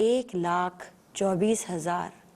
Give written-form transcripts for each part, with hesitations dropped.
1,24,000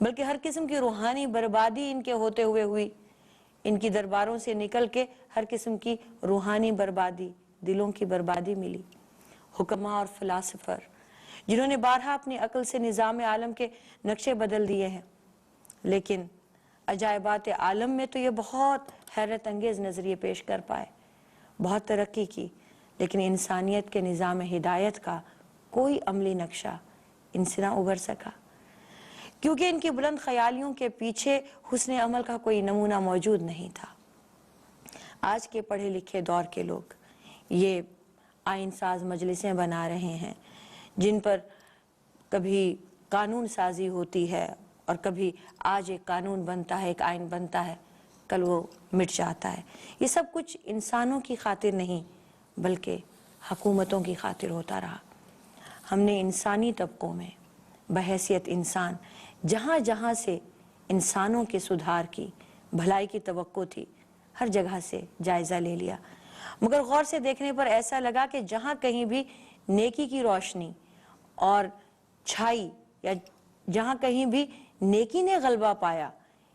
بلکہ ہر قسم کی روحانی بربادی ان کے ہوتے ہوئے ہوئی. ان کی درباروں سے نکل کے ہر قسم کی روحانی بربادی، دلوں کی بربادی ملی. حکماء اور فلاسفر جنہوں نے بارہا اپنی عقل سے نظام عالم کے نقشے بدل دیے ہیں، لیکن عجائبات عالم میں تو یہ بہت حیرت انگیز نظریے پیش کر پائے، بہت ترقی کی، لیکن انسانیت کے نظام ہدایت کا کوئی عملی نقشہ ان سے نہ ابھر سکا، کیونکہ ان کی بلند خیالیوں کے پیچھے حسن عمل کا کوئی نمونہ موجود نہیں تھا. آج کے پڑھے لکھے دور کے لوگ یہ آئین ساز مجلسیں بنا رہے ہیں، جن پر کبھی قانون سازی ہوتی ہے اور کبھی آج ایک قانون بنتا ہے، ایک آئین بنتا ہے، کل وہ مٹ جاتا ہے. یہ سب کچھ انسانوں کی خاطر نہیں بلکہ حکومتوں کی خاطر ہوتا رہا. ہم نے انسانی طبقوں میں بحیثیت انسان جہاں جہاں سے انسانوں کے سدھار کی، بھلائی کی توقع تھی، ہر جگہ سے جائزہ لے لیا، مگر غور سے دیکھنے پر ایسا لگا کہ جہاں کہیں بھی نیکی کی روشنی اور چھائی، یا جہاں کہیں بھی نیکی نے غلبہ پایا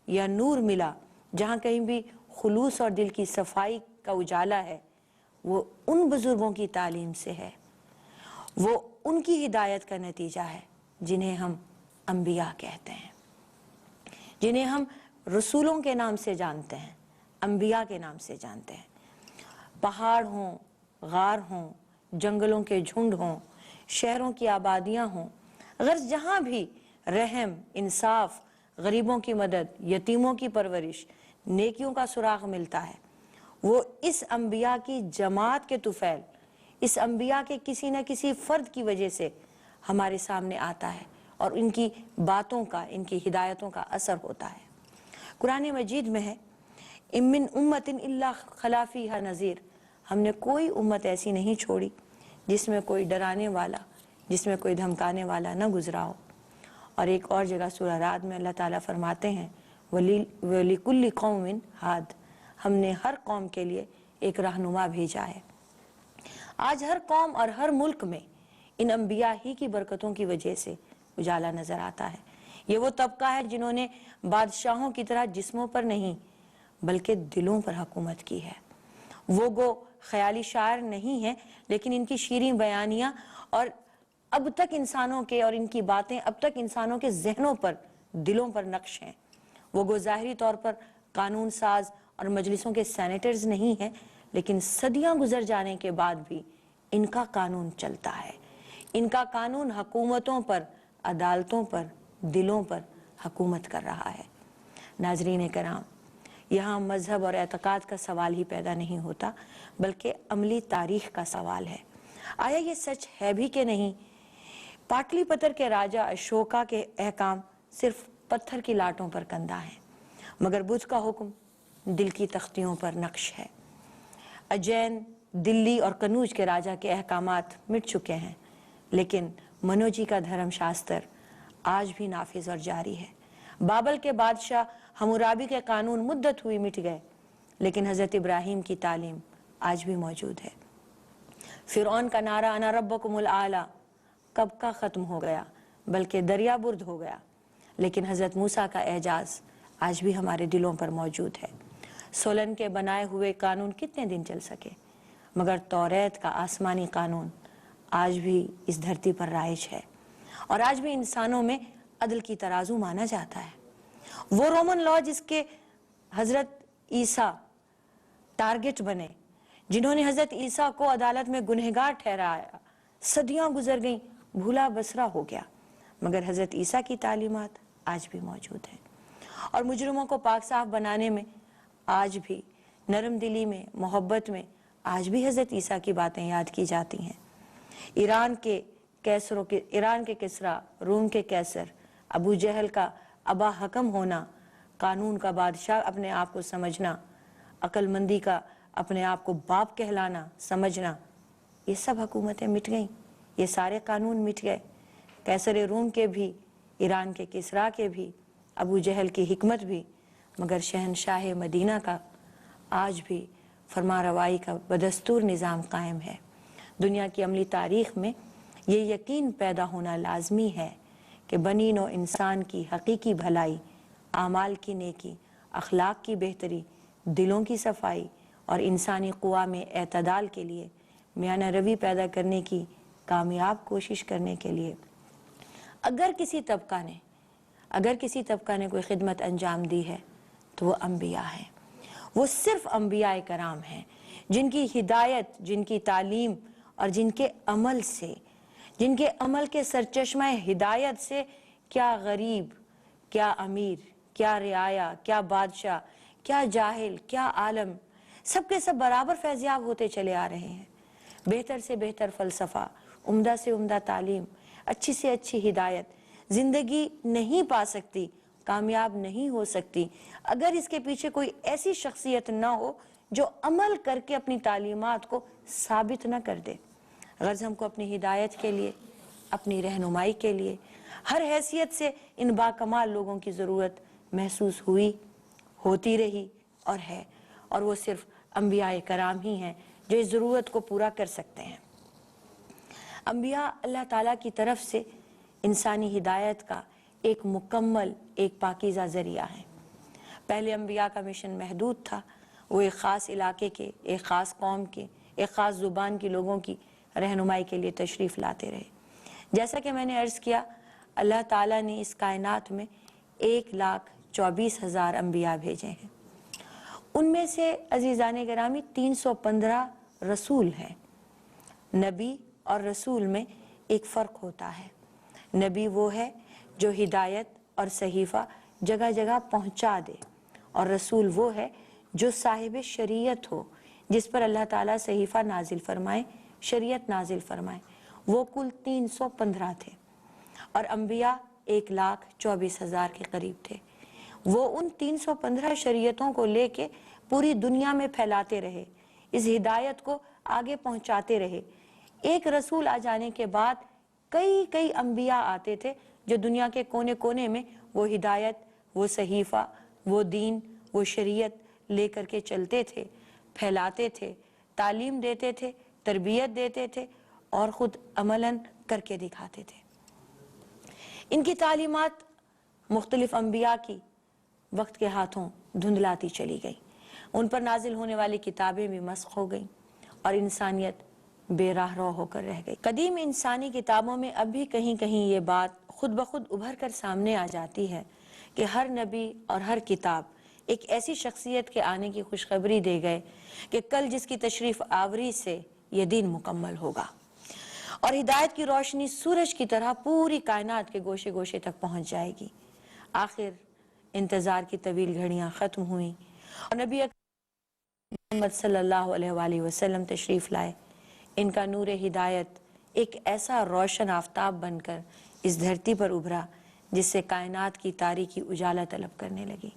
یا نور ملا، جہاں کہیں بھی خلوص اور دل کی صفائی کا اجالا ہے، وہ ان بزرگوں کی تعلیم سے ہے، وہ ان کی ہدایت کا نتیجہ ہے جنہیں ہم انبیاء کہتے ہیں، جنہیں ہم رسولوں کے نام سے جانتے ہیں، انبیاء کے نام سے جانتے ہیں. پہاڑ ہوں، غار ہوں، جنگلوں کے جھنڈ ہوں، شہروں کی آبادیاں ہوں، غرض جہاں بھی رحم، انصاف، غریبوں کی مدد، یتیموں کی پرورش، نیکیوں کا سراغ ملتا ہے، وہ اس انبیاء کی جماعت کے طفیل، اس انبیاء کے کسی نہ کسی فرد کی وجہ سے ہمارے سامنے آتا ہے، اور ان کی باتوں کا، ان کی ہدایتوں کا اثر ہوتا ہے. قرآن مجید میں ہے اِن مِّن أُمَّةٍ إِلَّا خَلَا فِيهَا نَذِيرٌ، ہم نے کوئی امت ایسی نہیں چھوڑی جس میں کوئی ڈرانے والا، جس میں کوئی دھمکانے والا نہ گزرا ہو. اور ایک اور جگہ سورہ رعد میں اللہ تعالیٰ فرماتے ہیں وَلِكُلِّ قَوْمٍ هَادٍ، ہم نے ہر قوم کے لیے ایک رہنما بھیجا ہے. آج ہر قوم اور ہر ملک میں ان انبیاء ہی کی برکتوں کی وجہ سے اجالا نظر آتا ہے. یہ وہ طبقہ ہے جنہوں نے بادشاہوں کی طرح جسموں پر نہیں بلکہ دلوں پر حکومت کی ہے. وہ گو خیالی شاعر نہیں ہیں، لیکن ان کی شیریں بیانیاں اور اب تک انسانوں کے، اور ان کی باتیں اب تک انسانوں کے ذہنوں پر، دلوں پر نقش ہیں. وہ گو ظاہری طور پر قانون ساز اور مجلسوں کے سینیٹرز نہیں ہیں، لیکن صدیاں گزر جانے کے بعد بھی ان کا قانون چلتا ہے. ان کا قانون حکومتوں پر، عدالتوں پر، دلوں پر حکومت کر رہا ہے. ناظرین کرام، یہاں مذہب اور اعتقاد کا سوال ہی پیدا نہیں ہوتا بلکہ عملی تاریخ کا سوال ہے. آیا یہ سچ ہے بھی کہ نہیں؟ پاٹلی پتر کے راجہ اشوکا کے احکام صرف پتھر کی لاٹوں پر کندہ ہیں، مگر بدھ کا حکم دل کی تختیوں پر نقش ہے. اجین، دلی اور کنوج کے راجہ کے احکامات مٹ چکے ہیں، لیکن منوجی کا دھرم شاستر آج بھی نافذ اور جاری ہے. بابل کے بادشاہ حمورابی کے قانون مدت ہوئی مٹ گئے، لیکن حضرت ابراہیم کی تعلیم آج بھی موجود ہے. فرعون کا نعرہ انا ربکم الاعلی کب کا ختم ہو گیا، بلکہ دریا برد ہو گیا، لیکن حضرت موسیٰ کا اعجاز آج بھی ہمارے دلوں پر موجود ہے. سولن کے بنائے ہوئے قانون کتنے دن چل سکے، مگر توریت کا آسمانی قانون آج بھی اس دھرتی پر رائج ہے، اور آج بھی انسانوں میں عدل کی ترازو مانا جاتا ہے. وہ رومن لا جس کے حضرت عیسیٰ ٹارگٹ بنے، جنہوں نے حضرت عیسیٰ کو عدالت میں گنہگار ٹھہرایا، صدیاں گزر گئیں، بھولا بسرا ہو گیا، مگر حضرت عیسیٰ کی تعلیمات آج بھی موجود ہیں. اور مجرموں کو پاک صاف بنانے میں آج بھی، نرم دلی میں، محبت میں آج بھی حضرت عیسیٰ کی باتیں یاد کی جاتی ہیں. ایران کے کسریٰ، روم کے کیسر، ابو جہل کا ابا حکم ہونا، قانون کا بادشاہ اپنے آپ کو سمجھنا، عقل مندی کا اپنے آپ کو باپ کہلانا سمجھنا، یہ سب حکومتیں مٹ گئیں، یہ سارے قانون مٹ گئے. کیسر روم کے بھی، ایران کے کسریٰ کے بھی، ابو جہل کی حکمت بھی، مگر شہنشاہ مدینہ کا آج بھی فرما روائی کا بدستور نظام قائم ہے. دنیا کی عملی تاریخ میں یہ یقین پیدا ہونا لازمی ہے کہ بنی نو انسان کی حقیقی بھلائی، اعمال کی نیکی، اخلاق کی بہتری، دلوں کی صفائی اور انسانی قوا میں اعتدال کے لیے میانہ روی پیدا کرنے کی کامیاب کوشش کرنے کے لیے اگر کسی طبقہ نے کوئی خدمت انجام دی ہے تو وہ انبیاء ہیں۔ وہ صرف انبیاء کرام ہیں جن کی ہدایت، جن کی تعلیم اور جن کے عمل کے سرچشمہ ہدایت سے کیا غریب، کیا امیر، کیا رعایا، کیا بادشاہ، کیا جاہل، کیا عالم، سب کے سب برابر فیضیاب ہوتے چلے آ رہے ہیں۔ بہتر سے بہتر فلسفہ، عمدہ سے عمدہ تعلیم، اچھی سے اچھی ہدایت زندگی نہیں پا سکتی، کامیاب نہیں ہو سکتی اگر اس کے پیچھے کوئی ایسی شخصیت نہ ہو جو عمل کر کے اپنی تعلیمات کو ثابت نہ کر دے۔ غرض ہم کو اپنی ہدایت کے لیے، اپنی رہنمائی کے لیے ہر حیثیت سے ان باکمال لوگوں کی ضرورت محسوس ہوئی، ہوتی رہی اور ہے، اور وہ صرف انبیاء کرام ہی ہیں جو اس ضرورت کو پورا کر سکتے ہیں۔ انبیاء اللہ تعالیٰ کی طرف سے انسانی ہدایت کا ایک مکمل، ایک پاکیزہ ذریعہ ہے۔ پہلے انبیاء کا مشن محدود تھا، وہ ایک خاص علاقے کے، ایک خاص قوم کے، ایک خاص زبان کے لوگوں کی رہنمائی کے لیے تشریف لاتے رہے۔ جیسا کہ میں نے عرض کیا، اللہ تعالیٰ نے اس کائنات میں 1,24,000 انبیاء بھیجے ہیں۔ ان میں سے عزیزان گرامی 315 رسول ہیں۔ نبی اور رسول میں ایک فرق ہوتا ہے۔ نبی وہ ہے جو ہدایت اور صحیفہ جگہ جگہ پہنچا دے، اور رسول وہ ہے جو صاحب شریعت ہو، جس پر اللہ تعالیٰ صحیفہ نازل فرمائے، شریعت نازل فرمائے۔ وہ کل 315 تھے، اور انبیاء 1,24,000 کے قریب تھے۔ وہ ان 315 شریعتوں کو لے کے پوری دنیا میں پھیلاتے رہے، اس ہدایت کو آگے پہنچاتے رہے۔ ایک رسول آ جانے کے بعد کئی انبیاء آتے تھے جو دنیا کے کونے کونے میں وہ ہدایت، وہ صحیفہ، وہ دین، وہ شریعت لے کر کے چلتے تھے، پھیلاتے تھے، تعلیم دیتے تھے، تربیت دیتے تھے اور خود عملاً کر کے دکھاتے تھے۔ ان کی تعلیمات مختلف انبیاء کی وقت کے ہاتھوں دھندلاتی چلی گئی، ان پر نازل ہونے والی کتابیں بھی مسخ ہو گئیں اور انسانیت بے راہ رو ہو کر رہ گئی۔ قدیم انسانی کتابوں میں اب بھی کہیں کہیں یہ بات خود بخود ابھر کر سامنے آ جاتی ہے کہ ہر نبی اور ہر کتاب ایک ایسی شخصیت کے آنے کی خوشخبری دے گئے کہ کل جس کی تشریف آوری سے یہ دین مکمل ہوگا، اور ہدایت کی روشنی سورج کی طرح پوری کائنات کے گوشے گوشے تک پہنچ جائے گی۔ آخر انتظار کی طویل گھڑیاں ختم ہوئیں اور نبی محمد صلی اللہ علیہ وآلہ وسلم تشریف لائے۔ ان کا نور ہدایت ایک ایسا روشن آفتاب بن کر اس دھرتی پر ابھرا جس سے کائنات کی تاریکی اجالا طلب کرنے لگی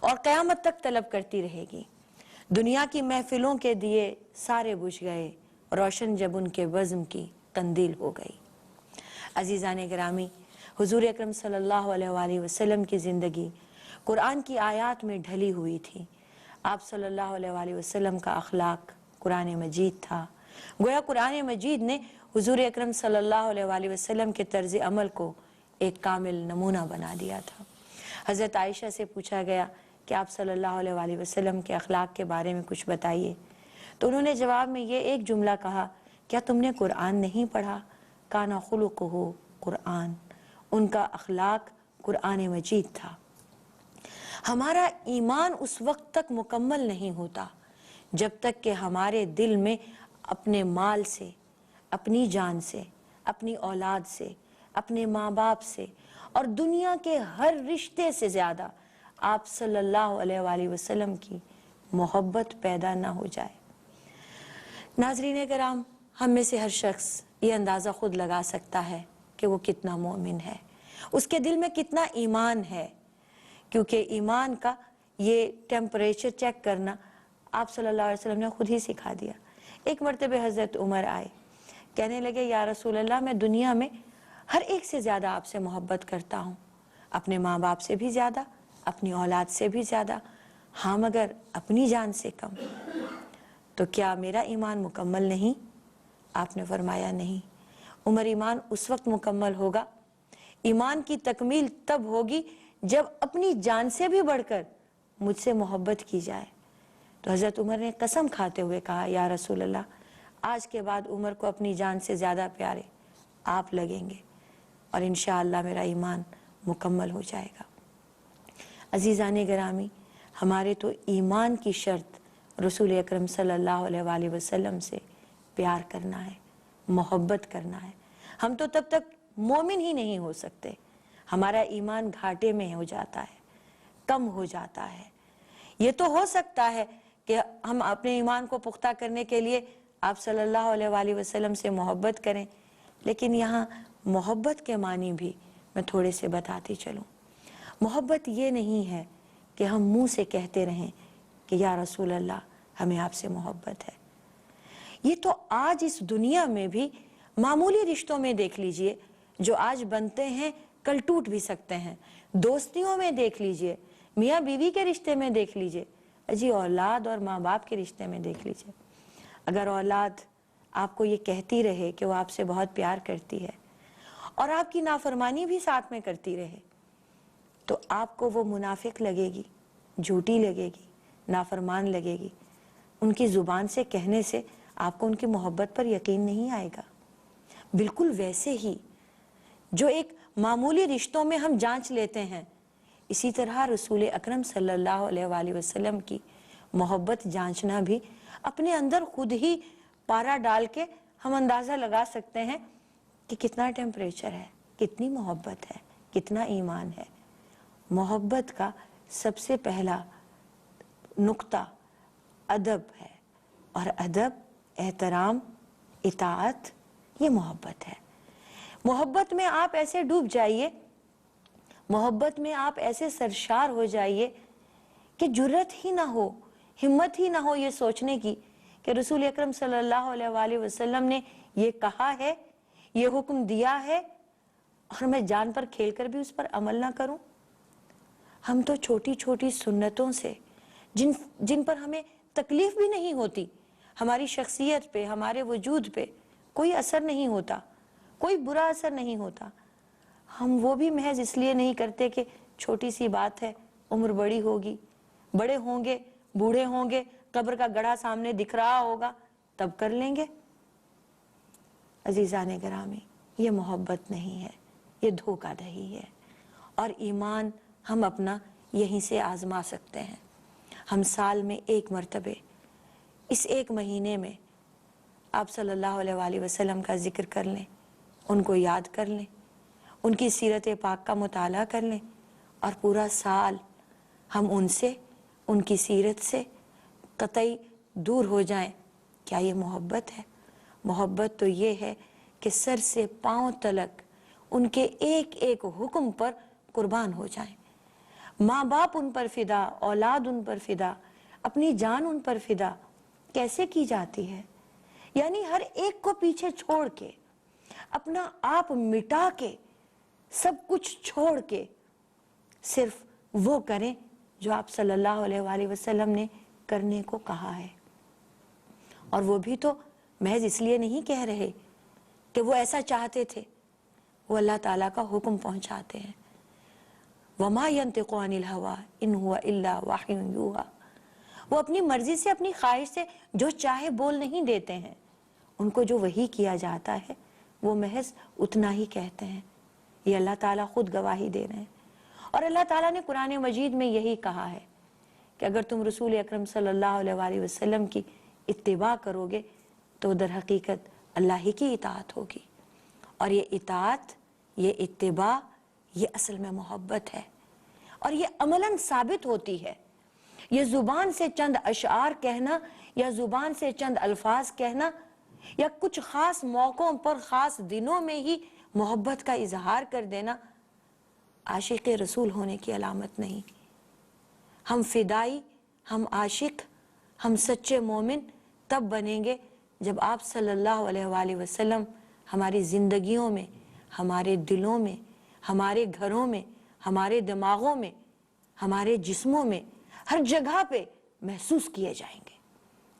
اور قیامت تک طلب کرتی رہے گی۔ دنیا کی محفلوں کے دیے سارے بجھ گئے، روشن جب ان کے بزم کی قندیل ہو گئی۔ عزیزان گرامی، حضور اکرم صلی اللہ علیہ وآلہ وسلم کی زندگی قرآن کی آیات میں ڈھلی ہوئی تھی۔ آپ صلی اللہ علیہ وآلہ وسلم کا اخلاق قرآن مجید تھا۔ گویا قرآن مجید نے حضور اکرم صلی اللہ علیہ وآلہ وسلم کے طرز عمل کو ایک کامل نمونہ بنا دیا تھا۔ حضرت عائشہ سے پوچھا گیا کہ آپ صلی اللہ علیہ وآلہ وسلم کے اخلاق کے بارے میں کچھ بتائیے، تو انہوں نے جواب میں یہ ایک جملہ کہا، کیا تم نے قرآن نہیں پڑھا؟ کانا خلقہ قرآن، ان کا اخلاق قرآن مجید تھا۔ ہمارا ایمان اس وقت تک مکمل نہیں ہوتا جب تک کہ ہمارے دل میں اپنے مال سے، اپنی جان سے، اپنی اولاد سے، اپنے ماں باپ سے اور دنیا کے ہر رشتے سے زیادہ آپ صلی اللہ علیہ وآلہ وسلم کی محبت پیدا نہ ہو جائے۔ ناظرین کرام، ہم میں سے ہر شخص یہ اندازہ خود لگا سکتا ہے کہ وہ کتنا مومن ہے، اس کے دل میں کتنا ایمان ہے، کیونکہ ایمان کا یہ ٹیمپریچر چیک کرنا آپ صلی اللہ علیہ وسلم نے خود ہی سکھا دیا۔ ایک مرتبہ حضرت عمر آئے، کہنے لگے یا رسول اللہ، میں دنیا میں ہر ایک سے زیادہ آپ سے محبت کرتا ہوں، اپنے ماں باپ سے بھی زیادہ، اپنی اولاد سے بھی زیادہ، ہاں مگر اپنی جان سے کم، تو کیا میرا ایمان مکمل نہیں؟ آپ نے فرمایا نہیں۔ عمر، ایمان اس وقت مکمل ہوگا ایمان کی تکمیل تب ہوگی جب اپنی جان سے بھی بڑھ کر مجھ سے محبت کی جائے۔ تو حضرت عمر نے قسم کھاتے ہوئے کہا یا رسول اللہ آج کے بعد عمر کو اپنی جان سے زیادہ پیارے آپ لگیں گے اور انشاءاللہ میرا ایمان مکمل ہو جائے گا۔ عزیزان گرامی، ہمارے تو ایمان کی شرط رسول اکرم صلی اللہ علیہ وآلہ وسلم سے پیار کرنا ہے، محبت کرنا ہے۔ ہم تو تب تک مومن ہی نہیں ہو سکتے، ہمارا ایمان گھاٹے میں ہو جاتا ہے، کم ہو جاتا ہے۔ یہ تو ہو سکتا ہے کہ ہم اپنے ایمان کو پختہ کرنے کے لیے آپ صلی اللہ علیہ وآلہ وسلم سے محبت کریں، لیکن یہاں محبت کے معنی بھی میں تھوڑے سے بتاتی چلوں۔ محبت یہ نہیں ہے کہ ہم منہ سے کہتے رہیں کہ یا رسول اللہ ہمیں آپ سے محبت ہے۔ یہ تو آج اس دنیا میں بھی معمولی رشتوں میں دیکھ لیجئے، جو آج بنتے ہیں کل ٹوٹ بھی سکتے ہیں۔ دوستیوں میں دیکھ لیجئے، میاں بیوی کے رشتے میں دیکھ لیجئے، جی اولاد اور ماں باپ کے رشتے میں دیکھ لیجئے۔ اگر اولاد آپ کو یہ کہتی رہے کہ وہ آپ سے بہت پیار کرتی ہے اور آپ کی نافرمانی بھی ساتھ میں کرتی رہے، تو آپ کو وہ منافق لگے گی، جھوٹی لگے گی، نافرمان لگے گی۔ ان کی زبان سے کہنے سے آپ کو ان کی محبت پر یقین نہیں آئے گا۔ بالکل ویسے ہی جو ایک معمولی رشتوں میں ہم جانچ لیتے ہیں، اسی طرح رسول اکرم صلی اللہ علیہ وآلہ وسلم کی محبت جانچنا بھی اپنے اندر خود ہی پارا ڈال کے ہم اندازہ لگا سکتے ہیں کہ کتنا ٹیمپریچر ہے، کتنی محبت ہے، کتنا ایمان ہے۔ محبت کا سب سے پہلا نقطہ ادب ہے، اور ادب، احترام، اطاعت، یہ محبت ہے۔ محبت میں آپ ایسے ڈوب جائیے، محبت میں آپ ایسے سرشار ہو جائیے کہ جرت ہی نہ ہو، ہمت ہی نہ ہو یہ سوچنے کی کہ رسول اکرم صلی اللہ علیہ وآلہ وسلم نے یہ کہا ہے، یہ حکم دیا ہے، اور میں جان پر کھیل کر بھی اس پر عمل نہ کروں۔ ہم تو چھوٹی چھوٹی سنتوں سے جن پر ہمیں تکلیف بھی نہیں ہوتی، ہماری شخصیت پہ، ہمارے وجود پہ کوئی اثر نہیں ہوتا، کوئی برا اثر نہیں ہوتا، ہم وہ بھی محض اس لیے نہیں کرتے کہ چھوٹی سی بات ہے، عمر بڑی ہوگی، بڑے ہوں گے، بوڑھے ہوں گے، قبر کا گڑھا سامنے دکھ رہا ہوگا تب کر لیں گے۔ عزیزان گرامی، یہ محبت نہیں ہے، یہ دھوکہ دہی ہے، اور ایمان ہم اپنا یہیں سے آزما سکتے ہیں۔ ہم سال میں ایک مرتبہ اس ایک مہینے میں آپ صلی اللہ علیہ وآلہ وسلم کا ذکر کر لیں، ان کو یاد کر لیں، ان کی سیرت پاک کا مطالعہ کر لیں، اور پورا سال ہم ان سے، ان کی سیرت سے قطعی دور ہو جائیں۔ کیا یہ محبت ہے؟ محبت تو یہ ہے کہ سر سے پاؤں تلک ان کے ایک ایک حکم پر قربان ہو جائیں، ماں باپ ان پر فدا، اولاد ان پر فدا، اپنی جان ان پر فدا۔ کیسے کی جاتی ہے؟ یعنی ہر ایک کو پیچھے چھوڑ کے، اپنا آپ مٹا کے، سب کچھ چھوڑ کے صرف وہ کریں جو آپ صلی اللہ علیہ وآلہ وسلم نے کرنے کو کہا ہے۔ اور وہ بھی تو محض اس لیے نہیں کہہ رہے کہ وہ ایسا چاہتے تھے، وہ اللہ تعالیٰ کا حکم پہنچاتے ہیں۔ وَمَا يَنْتِقُ عَنِ الْهَوَىٰ إِنْ هُوَ إِلَّا وَحْيٌ يُوحَىٰ۔ وہ اپنی مرضی سے، اپنی خواہش سے جو چاہے بول نہیں دیتے ہیں، ان کو جو وحی کیا جاتا ہے وہ محض اتنا ہی کہتے ہیں۔ یہ اللہ تعالیٰ خود گواہی دے رہے ہیں، اور اللہ تعالیٰ نے قرآن مجید میں یہی کہا ہے کہ اگر تم رسول اکرم صلی اللہ علیہ وآلہ وسلم کی اتباع کرو گے تو در حقیقت اللہ ہی کی اطاعت ہوگی، اور یہ اطاعت، یہ اتباع، یہ اصل میں محبت ہے، اور یہ عملاً ثابت ہوتی ہے۔ یہ زبان سے چند اشعار کہنا، یا زبان سے چند الفاظ کہنا، یا کچھ خاص موقعوں پر، خاص دنوں میں ہی محبت کا اظہار کر دینا عاشق رسول ہونے کی علامت نہیں۔ ہم فدائی، ہم عاشق، ہم سچے مومن تب بنیں گے جب آپ صلی اللہ علیہ وآلہ وسلم ہماری زندگیوں میں، ہمارے دلوں میں، ہمارے گھروں میں، ہمارے دماغوں میں، ہمارے جسموں میں، ہر جگہ پہ محسوس کیے جائیں گے۔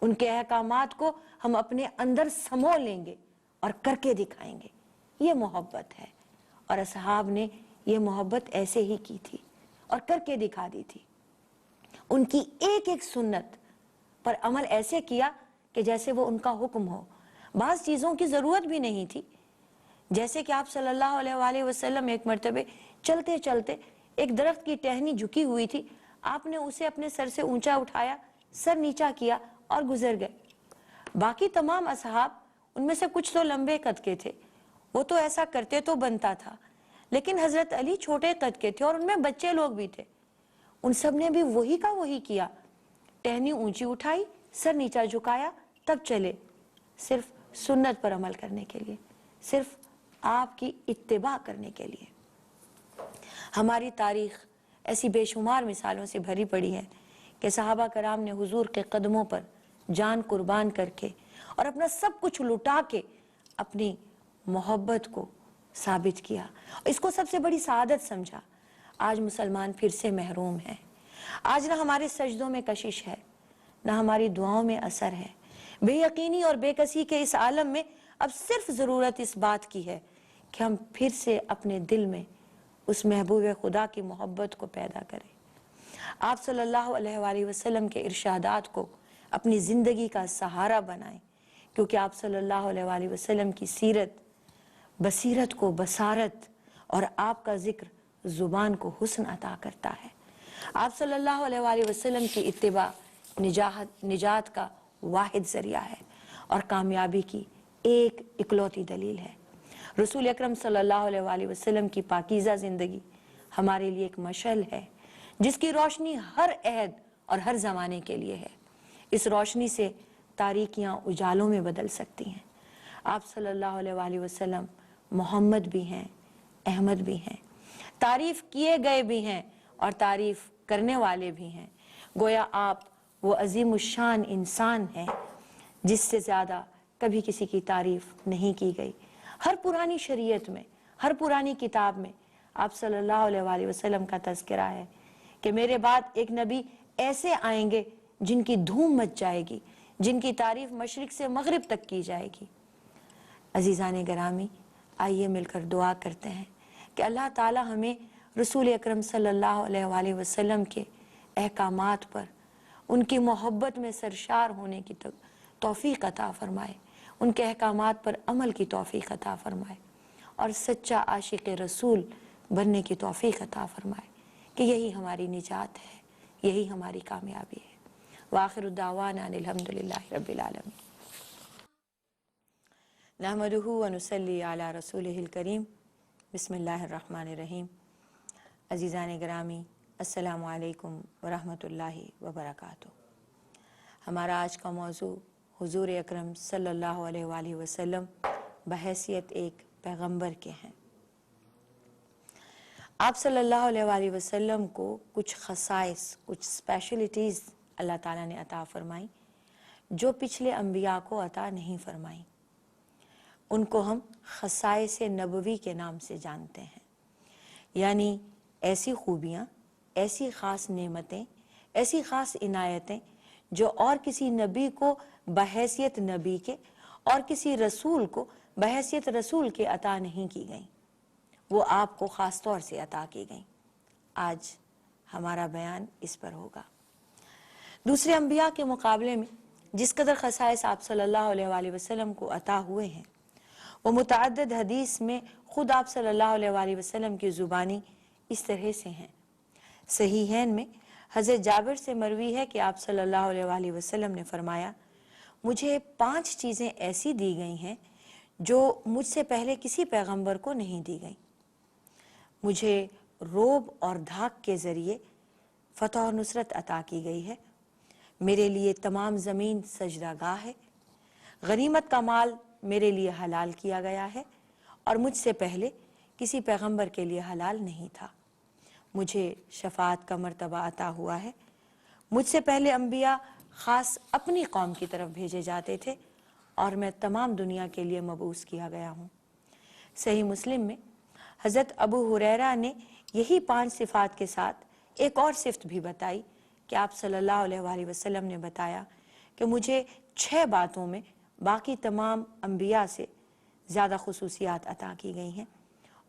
ان کے احکامات کو ہم اپنے اندر سمو لیں گے اور کر کے دکھائیں گے۔ یہ محبت ہے، اور اصحاب نے یہ محبت ایسے ہی کی تھی اور کر کے دکھا دی تھی. ان کی ایک ایک سنت پر عمل ایسے کیا کہ جیسے وہ ان کا حکم ہو. بعض چیزوں کی ضرورت بھی نہیں تھی، جیسے کہ آپ صلی اللہ علیہ وآلہ وسلم ایک مرتبہ چلتے چلتے ایک درخت کی ٹہنی جھکی ہوئی تھی، آپ نے اسے اپنے سر سے اونچا اٹھایا، سر نیچا کیا اور گزر گئے. باقی تمام اصحاب، ان میں سے کچھ تو لمبے قد کے تھے، وہ تو ایسا کرتے تو بنتا تھا، لیکن حضرت علی چھوٹے قد کے تھے اور ان میں بچے لوگ بھی تھے. ان سب نے بھی وہی کا وہی کیا، ٹہنی اونچی اٹھائی، سر نیچا جھکایا، تب چلے، صرف سنت پر عمل کرنے کے لیے، صرف آپ کی اتباع کرنے کے لیے. ہماری تاریخ ایسی بے شمار مثالوں سے بھری پڑی ہے کہ صحابہ کرام نے حضور کے قدموں پر جان قربان کر کے اور اپنا سب کچھ لٹا کے اپنی محبت کو ثابت کیا. اس کو سب سے بڑی سعادت سمجھا. آج مسلمان پھر سے محروم ہیں. آج نہ ہمارے سجدوں میں کشش ہے، نہ ہماری دعاؤں میں اثر ہے. بے یقینی اور بے کسی کے اس عالم میں اب صرف ضرورت اس بات کی ہے کہ ہم پھر سے اپنے دل میں اس محبوب خدا کی محبت کو پیدا کریں. آپ صلی اللہ علیہ وآلہ وسلم کے ارشادات کو اپنی زندگی کا سہارا بنائیں، کیونکہ آپ صلی اللہ علیہ وآلہ وسلم کی سیرت بصیرت کو بصارت اور آپ کا ذکر زبان کو حسن عطا کرتا ہے. آپ صلی اللہ علیہ وآلہ وسلم کی اتباع نجات کا واحد ذریعہ ہے اور کامیابی کی ایک اکلوتی دلیل ہے. رسول اکرم صلی اللہ علیہ وآلہ وسلم کی پاکیزہ زندگی ہمارے لیے ایک مشعل ہے جس کی روشنی ہر عہد اور ہر زمانے کے لیے ہے. اس روشنی سے تاریکیاں اجالوں میں بدل سکتی ہیں. آپ صلی اللہ علیہ وآلہ وسلم محمد بھی ہیں، احمد بھی ہیں، تعریف کیے گئے بھی ہیں اور تعریف کرنے والے بھی ہیں. گویا آپ وہ عظیم الشان انسان ہیں جس سے زیادہ کبھی کسی کی تعریف نہیں کی گئی. ہر پرانی شریعت میں، ہر پرانی کتاب میں آپ صلی اللہ علیہ وآلہ وسلم کا تذکرہ ہے کہ میرے بعد ایک نبی ایسے آئیں گے جن کی دھوم مچ جائے گی، جن کی تعریف مشرق سے مغرب تک کی جائے گی. عزیزان گرامی، آئیے مل کر دعا کرتے ہیں کہ اللہ تعالی ہمیں رسول اکرم صلی اللہ علیہ وآلہ وسلم کے احکامات پر، ان کی محبت میں سرشار ہونے کی توفیق عطا فرمائے، ان کے احکامات پر عمل کی توفیق عطا فرمائے اور سچا عاشق رسول بننے کی توفیق عطا فرمائے کہ یہی ہماری نجات ہے، یہی ہماری کامیابی ہے. وآخر الدعوانا ان الحمدللہ رب العالمین. نحمدہ ونصلی علی رسولہ الکریم. بسم اللہ الرحمن الرحیم. عزیزان گرامی، السلام علیکم ورحمۃ اللہ وبرکاتہ. ہمارا آج کا موضوع حضور اکرم صلی اللہ علیہ وآلہ وسلم بحیثیت ایک پیغمبر کے ہیں. آپ صلی اللہ علیہ وآلہ وسلم کو کچھ خصائص، کچھ اسپیشلٹیز اللہ تعالیٰ نے عطا فرمائیں جو پچھلے انبیاء کو عطا نہیں فرمائیں. ان کو ہم خصائص نبوی کے نام سے جانتے ہیں، یعنی ایسی خوبیاں، ایسی خاص نعمتیں، ایسی خاص عنایتیں جو اور کسی نبی کو بحیثیت نبی کے اور کسی رسول کو بحیثیت رسول کے عطا نہیں کی گئیں، وہ آپ کو خاص طور سے عطا کی گئیں. آج ہمارا بیان اس پر ہوگا. دوسرے انبیاء کے مقابلے میں جس قدر خصائص آپ صلی اللہ علیہ وآلہ وسلم کو عطا ہوئے ہیں، وہ متعدد حدیث میں خود آپ صلی اللہ علیہ وآلہ وسلم کی زبانی اس طرح سے ہیں. صحیحین میں حضرت جابر سے مروی ہے کہ آپ صلی اللہ علیہ وآلہ وسلم نے فرمایا، مجھے 5 چیزیں ایسی دی گئی ہیں جو مجھ سے پہلے کسی پیغمبر کو نہیں دی گئیں. مجھے روب اور دھاک کے ذریعے فتح اور نصرت عطا کی گئی ہے. میرے لیے تمام زمین سجدہ گاہ ہے. غنیمت کا مال میرے لیے حلال کیا گیا ہے اور مجھ سے پہلے کسی پیغمبر کے لیے حلال نہیں تھا. مجھے شفاعت کا مرتبہ عطا ہوا ہے. مجھ سے پہلے انبیاء خاص اپنی قوم کی طرف بھیجے جاتے تھے اور میں تمام دنیا کے لیے مبعوث کیا گیا ہوں. صحیح مسلم میں حضرت ابو ہریرہ نے یہی 5 صفات کے ساتھ ایک اور صفت بھی بتائی کہ آپ صلی اللہ علیہ وآلہ وسلم نے بتایا کہ مجھے 6 باتوں میں باقی تمام انبیاء سے زیادہ خصوصیات عطا کی گئی ہیں